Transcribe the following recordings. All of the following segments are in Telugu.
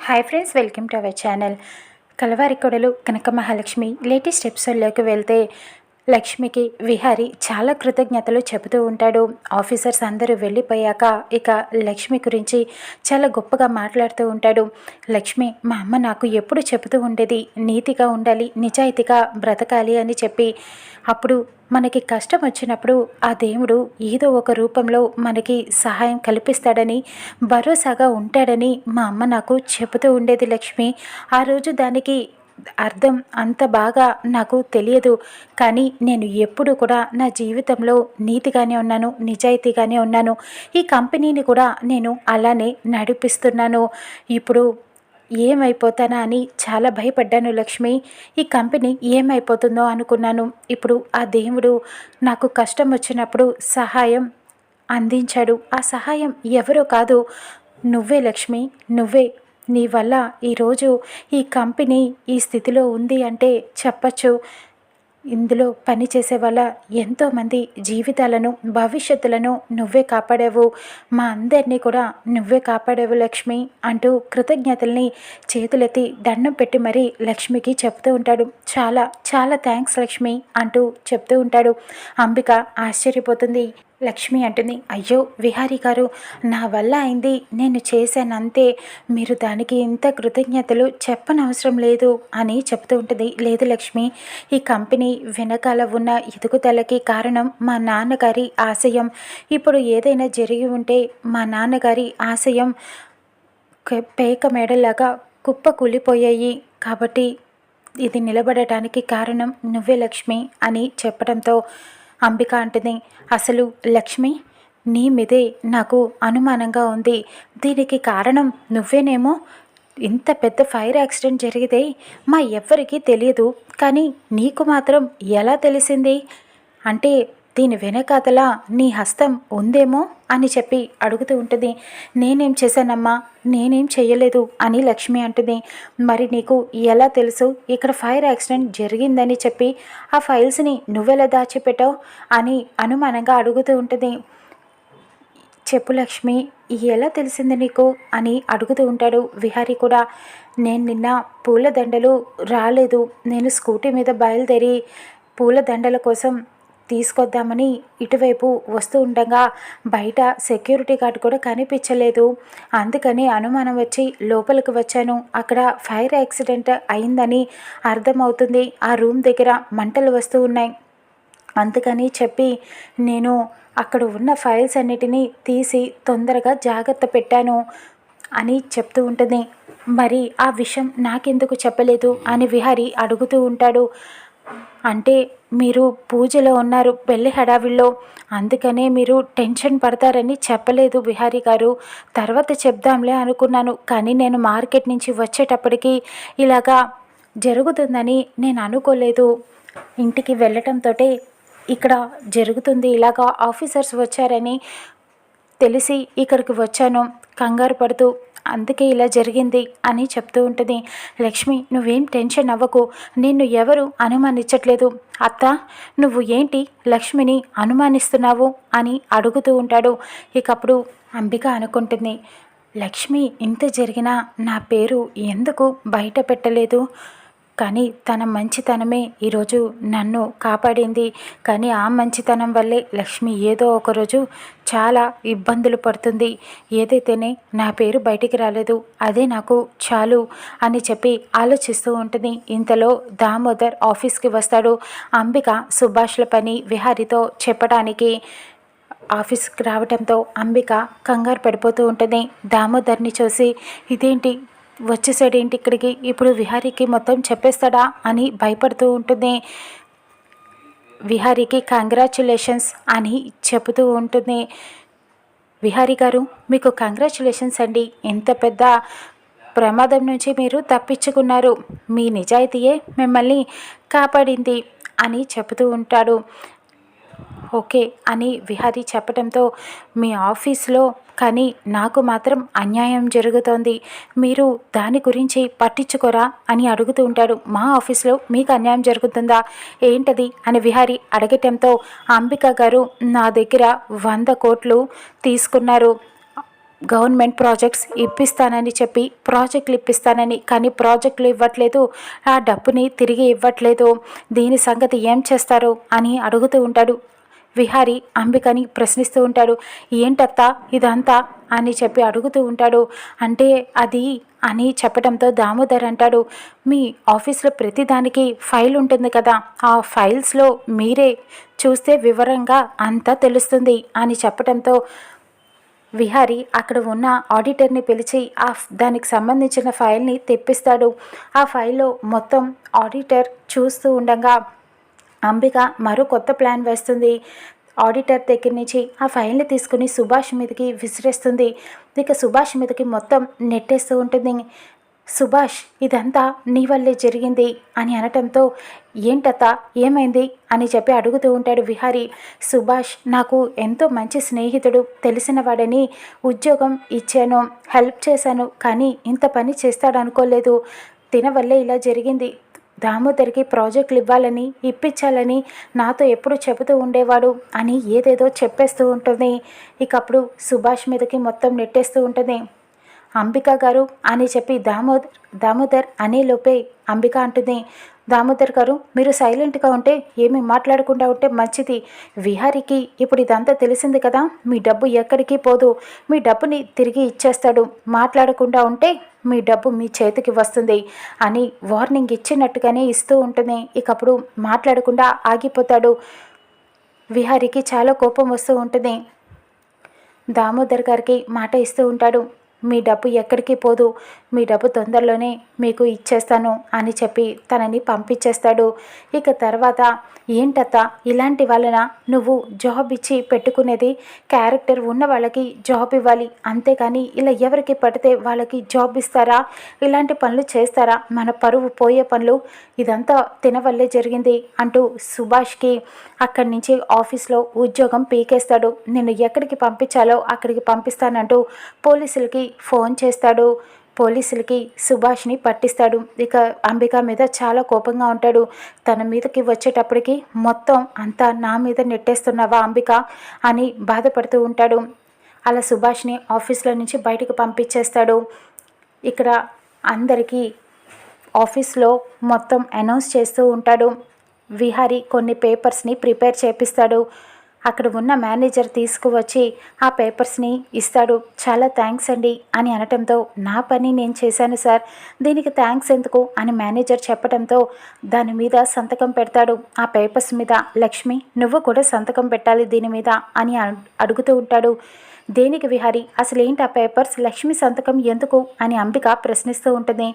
Hi friends, welcome to our channel. Kalavari Kodalu Kanaka Mahalakshmi latest ఎపిసోడ్లోకి వెళ్తే లక్ష్మికి విహారి చాలా కృతజ్ఞతలు చెబుతూ ఉంటాడు. ఆఫీసర్స్ అందరూ వెళ్ళిపోయాక ఇక లక్ష్మి గురించి చాలా గొప్పగా మాట్లాడుతూ ఉంటాడు. లక్ష్మి, మా అమ్మ నాకు ఎప్పుడు చెబుతూ ఉండేది నీతిగా ఉండాలి, నిజాయితీగా బ్రతకాలి అని చెప్పి. అప్పుడు మనకి కష్టం వచ్చినప్పుడు ఆ దేవుడు ఏదో ఒక రూపంలో మనకి సహాయం కల్పిస్తాడని, భరోసాగా ఉంటాడని మా అమ్మ నాకు చెబుతూ ఉండేది లక్ష్మి. ఆ రోజు దానికి అర్థం అంత బాగా నాకు తెలియదు, కానీ నేను ఎప్పుడు కూడా నా జీవితంలో నీతిగానే ఉన్నాను, నిజాయితీగానే ఉన్నాను. ఈ కంపెనీని కూడా నేను అలానే నడిపిస్తున్నాను. ఇప్పుడు ఏమైపోతానా అని చాలా భయపడ్డాను లక్ష్మి. ఈ కంపెనీ ఏమైపోతుందో అనుకున్నాను. ఇప్పుడు ఆ దేవుడు నాకు కష్టం వచ్చినప్పుడు సహాయం అందించాడు. ఆ సహాయం ఎవరో కాదు, నువ్వే లక్ష్మి, నువ్వే. నీ వల్ల ఈరోజు ఈ కంపెనీ ఈ స్థితిలో ఉంది అంటే చెప్పచ్చు. ఇందులో పనిచేసే వాళ్ళ ఎంతోమంది జీవితాలను, భవిష్యత్తులను నువ్వే కాపాడావు. మా అందరినీ కూడా నువ్వే కాపాడావు లక్ష్మి అంటూ కృతజ్ఞతల్ని చేతులెత్తి దండం పెట్టి మరీ లక్ష్మికి చెప్తూ ఉంటాడు. చాలా చాలా థ్యాంక్స్ లక్ష్మి అంటూ చెప్తూ ఉంటాడు. అంబిక ఆశ్చర్యపోతుంది. లక్ష్మి అంటుంది, అయ్యో విహారీ గారు, నా వల్ల అయింది నేను చేశానంతే, మీరు దానికి ఇంత కృతజ్ఞతలు చెప్పనవసరం లేదు అని చెప్తూ ఉంటుంది. లేదు లక్ష్మి, ఈ కంపెనీ వెనకాల ఉన్న ఎదుగుదలకి కారణం మా నాన్నగారి ఆశయం. ఇప్పుడు ఏదైనా జరిగి ఉంటే మా నాన్నగారి ఆశయం పేక మేడలాగా కుప్ప కూలిపోయాయి, కాబట్టి ఇది నిలబడటానికి కారణం నువ్వే లక్ష్మి అని చెప్పడంతో అంబిక అంటుంది, అసలు లక్ష్మి నీ మీదే నాకు అనుమానంగా ఉంది. దీనికి కారణం నువ్వేనేమో. ఇంత పెద్ద ఫైర్ యాక్సిడెంట్ జరిగితే మా ఎవ్వరికీ తెలియదు, కానీ నీకు మాత్రం ఎలా తెలిసింది? అంటే దీని వెనకాతల నీ హస్తం ఉందేమో అని చెప్పి అడుగుతూ ఉంటుంది. నేనేం చేశానమ్మా, నేనేం చెయ్యలేదు అని లక్ష్మి అంటుంది. మరి నీకు ఎలా తెలుసు ఇక్కడ ఫైర్ యాక్సిడెంట్ జరిగిందని చెప్పి? ఆ ఫైల్స్ని నువ్వెలా దాచిపెట్టావు అని అనుమానంగా అడుగుతూ ఉంటుంది. చెప్పు లక్ష్మి, ఎలా తెలిసింది నీకు అని అడుగుతూ ఉంటాడు విహారీ కూడా. నేను నిన్న పూలదండలు రాలేదు, నేను స్కూటీ మీద బయలుదేరి పూలదండల కోసం తీసుకొద్దామని ఇటువైపు వస్తూ ఉండగా బయట సెక్యూరిటీ గార్డ్ కూడా కనిపించలేదు. అందుకని అనుమానం వచ్చి లోపలికి వచ్చాను. అక్కడ ఫైర్ యాక్సిడెంట్ అయిందని అర్థమవుతుంది. ఆ రూమ్ దగ్గర మంటలు వస్తూ ఉన్నాయి. అందుకని చెప్పి నేను అక్కడ ఉన్న ఫైల్స్ అన్నిటినీ తీసి తొందరగా జాగ్రత్త పెట్టాను అని చెప్తూ ఉంటుంది. మరి ఆ విషయం నాకెందుకు చెప్పలేదు అని విహారీ అడుగుతూ ఉంటాడు. అంటే మీరు పూజలో ఉన్నారు, పెళ్లి హడావిల్లో, అందుకనే మీరు టెన్షన్ పడతారని చెప్పలేదు విహారీ గారు. తర్వాత చెప్దాంలే అనుకున్నాను, కానీ నేను మార్కెట్ నుంచి వచ్చేటప్పటికి ఇలాగా జరుగుతుందని నేను అనుకోలేదు. ఇంటికి వెళ్ళటంతో ఇక్కడ జరుగుతుంది, ఇలాగా ఆఫీసర్స్ వచ్చారని తెలిసి ఇక్కడికి వచ్చాను కంగారు పడుతూ, అందుకే ఇలా జరిగింది అని చెప్తూ ఉంటుంది. లక్ష్మి, నువ్వేం టెన్షన్ అవ్వకు, నిన్ను ఎవరు అనుమానించట్లేదు. అత్త, నువ్వు ఏంటి లక్ష్మిని అనుమానిస్తున్నావు అని అడుగుతూ ఉంటాడు. ఇకప్పుడు అంబిక అనుకుంటుంది, లక్ష్మి ఇంత జరిగినా నా పేరు ఎందుకు బయట పెట్టలేదు? కానీ తన మంచితనమే ఈరోజు నన్ను కాపాడింది. కానీ ఆ మంచితనం వల్లే లక్ష్మి ఏదో ఒకరోజు చాలా ఇబ్బందులు పడుతుంది. ఏదైతేనే నా పేరు బయటికి రాలేదు, అదే నాకు చాలు అని చెప్పి ఆలోచిస్తూ ఉంటుంది. ఇంతలో దామోదర్ ఆఫీస్కి వస్తాడు. అంబిక సుభాష్ల పని విహారీతో చెప్పడానికి ఆఫీస్కి రావడంతో అంబిక కంగారు పడిపోతూ ఉంటుంది. దామోదర్ని చూసి, ఇదేంటి వచ్చేసాడేంటి ఇక్కడికి, ఇప్పుడు విహారీకి మొత్తం చెప్పేస్తాడా అని భయపడుతూ ఉంటుంది. విహారీకి కంగ్రాచ్యులేషన్స్ అని చెబుతూ ఉంటుంది. విహారీ గారు, మీకు కంగ్రాచ్యులేషన్స్ అండి, ఎంత పెద్ద ప్రమాదం నుంచి మీరు తప్పించుకున్నారు, మీ నిజాయితీయే మిమ్మల్ని కాపాడింది అని చెబుతూ ఉంటాడు. ఓకే అని విహారీ చెప్పడంతో, మీ ఆఫీస్లో కానీ నాకు మాత్రం అన్యాయం జరుగుతోంది, మీరు దాని గురించి పట్టించుకోరా అని అడుగుతూ ఉంటాడు. మా ఆఫీస్లో మీకు అన్యాయం జరుగుతుందా, ఏంటది అని విహారీ అడగటంతో, అంబిక గారు నా దగ్గర 100 కోట్లు తీసుకున్నారు, గవర్నమెంట్ ప్రాజెక్ట్స్ ఇప్పిస్తానని చెప్పి ప్రాజెక్టులు ఇప్పిస్తానని, కానీ ప్రాజెక్టులు ఇవ్వట్లేదు, ఆ డబ్బుని తిరిగి ఇవ్వట్లేదు, దీని సంగతి ఏం చేస్తారు అని అడుగుతూ ఉంటాడు. విహారీ అంబికని ప్రశ్నిస్తూ ఉంటాడు. ఏంటత్తా ఇదంతా అని చెప్పి అడుగుతూ ఉంటాడు. అంటే అది అని చెప్పడంతో దామోదర్ అంటాడు, మీ ఆఫీస్లో ప్రతిదానికి ఫైల్ ఉంటుంది కదా, ఆ ఫైల్స్లో మీరే చూస్తే వివరంగా అంతా తెలుస్తుంది అని చెప్పడంతో విహారీ అక్కడ ఉన్న ఆడిటర్ని పిలిచి దానికి సంబంధించిన ఫైల్ని తెప్పిస్తాడు. ఆ ఫైల్లో మొత్తం ఆడిటర్ చూస్తూ ఉండగా అంబిక మరో కొత్త ప్లాన్ వేస్తుంది. ఆడిటర్ దగ్గర నుంచి ఆ ఫైల్ని తీసుకుని సుభాష్ మీదకి విసిరేస్తుంది. ఇక సుభాష్ మీదకి మొత్తం నెట్టేస్తూ ఉంటుంది. సుభాష్ ఇదంతా నీ వల్లే జరిగింది అని అనటంతో ఏంటత్తా ఏమైంది అని చెప్పి అడుగుతూ ఉంటాడు విహారీ. సుభాష్ నాకు ఎంతో మంచి స్నేహితుడు, తెలిసిన వాడని ఉద్యోగం ఇచ్చాను, హెల్ప్ చేశాను, కానీ ఇంత పని చేస్తాడనుకోలేదు. తిన వల్లే ఇలా జరిగింది. దామోదర్కి ప్రాజెక్టులు ఇవ్వాలని, ఇప్పించాలని నాతో ఎప్పుడు చెబుతూ ఉండేవాడు అని ఏదేదో చెప్పేస్తూ ఉంటుంది. ఇక అప్పుడు సుభాష్ మీదకి మొత్తం నెట్టేస్తూ ఉంటుంది. అంబిక గారు అని చెప్పి దామోదర్ అనేలోపే అంబిక అంటుంది, దామోదర్ గారు మీరు సైలెంట్గా ఉంటే, ఏమీ మాట్లాడకుండా ఉంటే మంచిది. విహారీకి ఇప్పుడు ఇదంతా తెలిసింది కదా, మీ డబ్బు ఎక్కడికి పోదు, మీ డబ్బుని తిరిగి ఇచ్చేస్తాడు. మాట్లాడకుండా ఉంటే మీ డబ్బు మీ చేతికి వస్తుంది అని వార్నింగ్ ఇచ్చినట్టుగానే ఇస్తూ ఉంటుంది. ఇక అప్పుడు మాట్లాడకుండా ఆగిపోతాడు. విహారీకి చాలా కోపం వస్తూ ఉంటుంది. దామోదర్ గారికి మాట ఇస్తూ ఉంటాడు, మీ డబ్బు ఎక్కడికి పోదు, మీ డబ్బు తొందరలోనే మీకు ఇచ్చేస్తాను అని చెప్పి తనని పంపించేస్తాడు. ఇక తర్వాత ఏంటత్తా ఇలాంటి వాళ్ళన నువ్వు జాబ్ ఇచ్చి పెట్టుకునేది, క్యారెక్టర్ ఉన్న వాళ్ళకి జాబ్ ఇవ్వాలి, అంతేకాని ఇలా ఎవరికి పడితే వాళ్ళకి జాబ్ ఇస్తారా, ఇలాంటి పనులు చేస్తారా, మన పరువు పోయే పనులు, ఇదంతా తినవల్లే జరిగింది అంటూ సుభాష్కి అక్కడి నుంచి ఆఫీస్లో ఉద్యోగం పీకేస్తాడు. నిన్ను ఎక్కడికి పంపించాలో అక్కడికి పంపిస్తానంటూ పోలీసులకి ఫోన్ చేస్తాడు. పోలీసులకి సుభాష్ని పట్టిస్తాడు. ఇక అంబిక మీద చాలా కోపంగా ఉంటాడు. తన మీదకి వచ్చేటప్పటికి మొత్తం అంతా నా మీద నెట్టేస్తున్నావా అంబిక అని బాధపడుతూ ఉంటాడు. అలా సుభాష్ని ఆఫీస్లో నుంచి బయటకు పంపించేస్తాడు. ఇక్కడ అందరికీ ఆఫీస్లో మొత్తం అనౌన్స్ చేస్తూ ఉంటాడు. విహారీ కొన్ని పేపర్స్ని ప్రిపేర్ చేపిస్తాడు. అక్కడ ఉన్న మేనేజర్ తీసుకువచ్చి ఆ పేపర్స్ని ఇస్తాడు. చాలా థ్యాంక్స్ అండి అని అనటంతో, నా పని నేను చేశాను సార్, దీనికి థ్యాంక్స్ ఎందుకు అని మేనేజర్ చెప్పడంతో దాని మీద సంతకం పెడతాడు. ఆ పేపర్స్ మీద లక్ష్మి నువ్వు కూడా సంతకం పెట్టాలి దీని మీద అని అడుగుతూ ఉంటాడు. దేనికి విహారీ, అసలు ఏంటి ఆ పేపర్స్, లక్ష్మి సంతకం ఎందుకు అని అంబిక ప్రశ్నిస్తూ ఉంటుంది.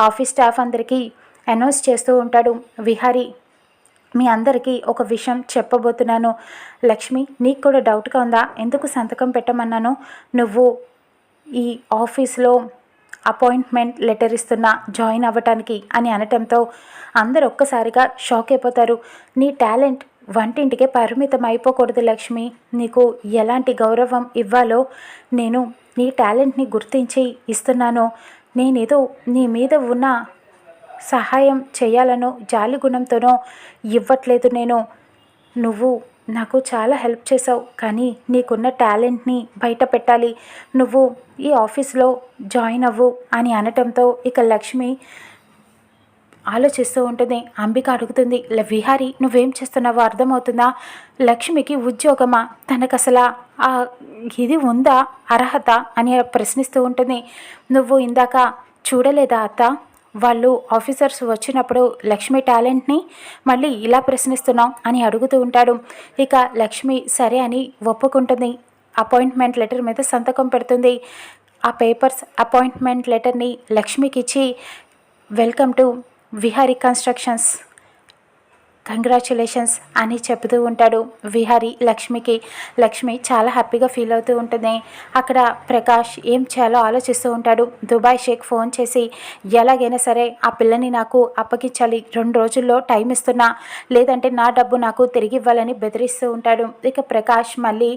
ఆఫీస్ స్టాఫ్ అందరికీ అనౌన్స్ చేస్తూ ఉంటాడు విహారీ, మీ అందరికీ ఒక విషయం చెప్పబోతున్నాను. లక్ష్మి నీకు కూడా డౌట్గా ఉందా, ఎందుకు సంతకం పెట్టమన్నాను, నువ్వు ఈ ఆఫీస్లో అపాయింట్మెంట్ లెటర్ ఇస్తున్నా జాయిన్ అవ్వటానికి అని అనటంతో అందరు ఒక్కసారిగా షాక్ అయిపోతారు. నీ టాలెంట్ వంటింటికే పరిమితం అయిపోకూడదు లక్ష్మి, నీకు ఎలాంటి గౌరవం ఇవ్వాలో నేను నీ టాలెంట్ని గుర్తించి ఇస్తున్నాను. నేనేదో నీ మీద ఉన్న సహాయం చేయాలనో జాలి గుణంతోనో ఇవ్వట్లేదు నేను. నువ్వు నాకు చాలా హెల్ప్ చేసావు, కానీ నీకున్న టాలెంట్ని బయట పెట్టాలి, నువ్వు ఈ ఆఫీస్లో జాయిన్ అవ్వు అని అనటంతో ఇక లక్ష్మి ఆలోచిస్తూ ఉంటుంది. అంబిక అడుగుతుంది, విహారీ నువ్వేం చేస్తున్నావో అర్థమవుతుందా, లక్ష్మికి ఉద్యోగమా, తనకు అసలు ఇది ఉందా అర్హత అని ప్రశ్నిస్తూ ఉంటుంది. నువ్వు ఇందాక చూడలేదా అత్త, వాళ్ళు ఆఫీసర్స్ వచ్చినప్పుడు లక్ష్మి టాలెంట్ని మళ్ళీ ఇలా ప్రశ్నిస్తున్నాం అని అడుగుతూ ఉంటాడు. ఇక లక్ష్మి సరే అని ఒప్పుకుంటుంది. అపాయింట్మెంట్ లెటర్ మీద సంతకం పెడుతుంది. ఆ పేపర్స్ అపాయింట్మెంట్ లెటర్ని లక్ష్మికి ఇచ్చి welcome to Vihari constructions, congratulations అని చెబుతూ ఉంటాడు విహారీ లక్ష్మికి. లక్ష్మి చాలా హ్యాపీగా ఫీల్ అవుతూ ఉంటుంది. అక్కడ ప్రకాష్ ఏం చేయాలో ఆలోచిస్తూ ఉంటాడు. దుబాయ్ షేక్ ఫోన్ చేసి ఎలాగైనా సరే ఆ పిల్లని నాకు అప్పగించాలి, 2 రోజుల్లో టైం ఇస్తున్నా, లేదంటే నా డబ్బు నాకు తిరిగి ఇవ్వాలని బెదిరిస్తూ ఉంటాడు. ఇక ప్రకాష్ మళ్ళీ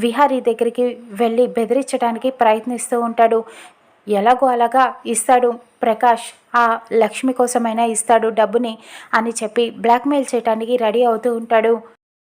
విహారీ దగ్గరికి వెళ్ళి బెదిరించడానికి ప్రయత్నిస్తూ ఉంటాడు. ఎలాగో అలాగా ఇస్తాడు ప్రకాష్, ఆ లక్ష్మి కోసమైనా ఇస్తాడు డబ్బుని అని చెప్పి బ్లాక్మెయిల్ చేయడానికి రెడీ అవుతూ ఉంటాడు.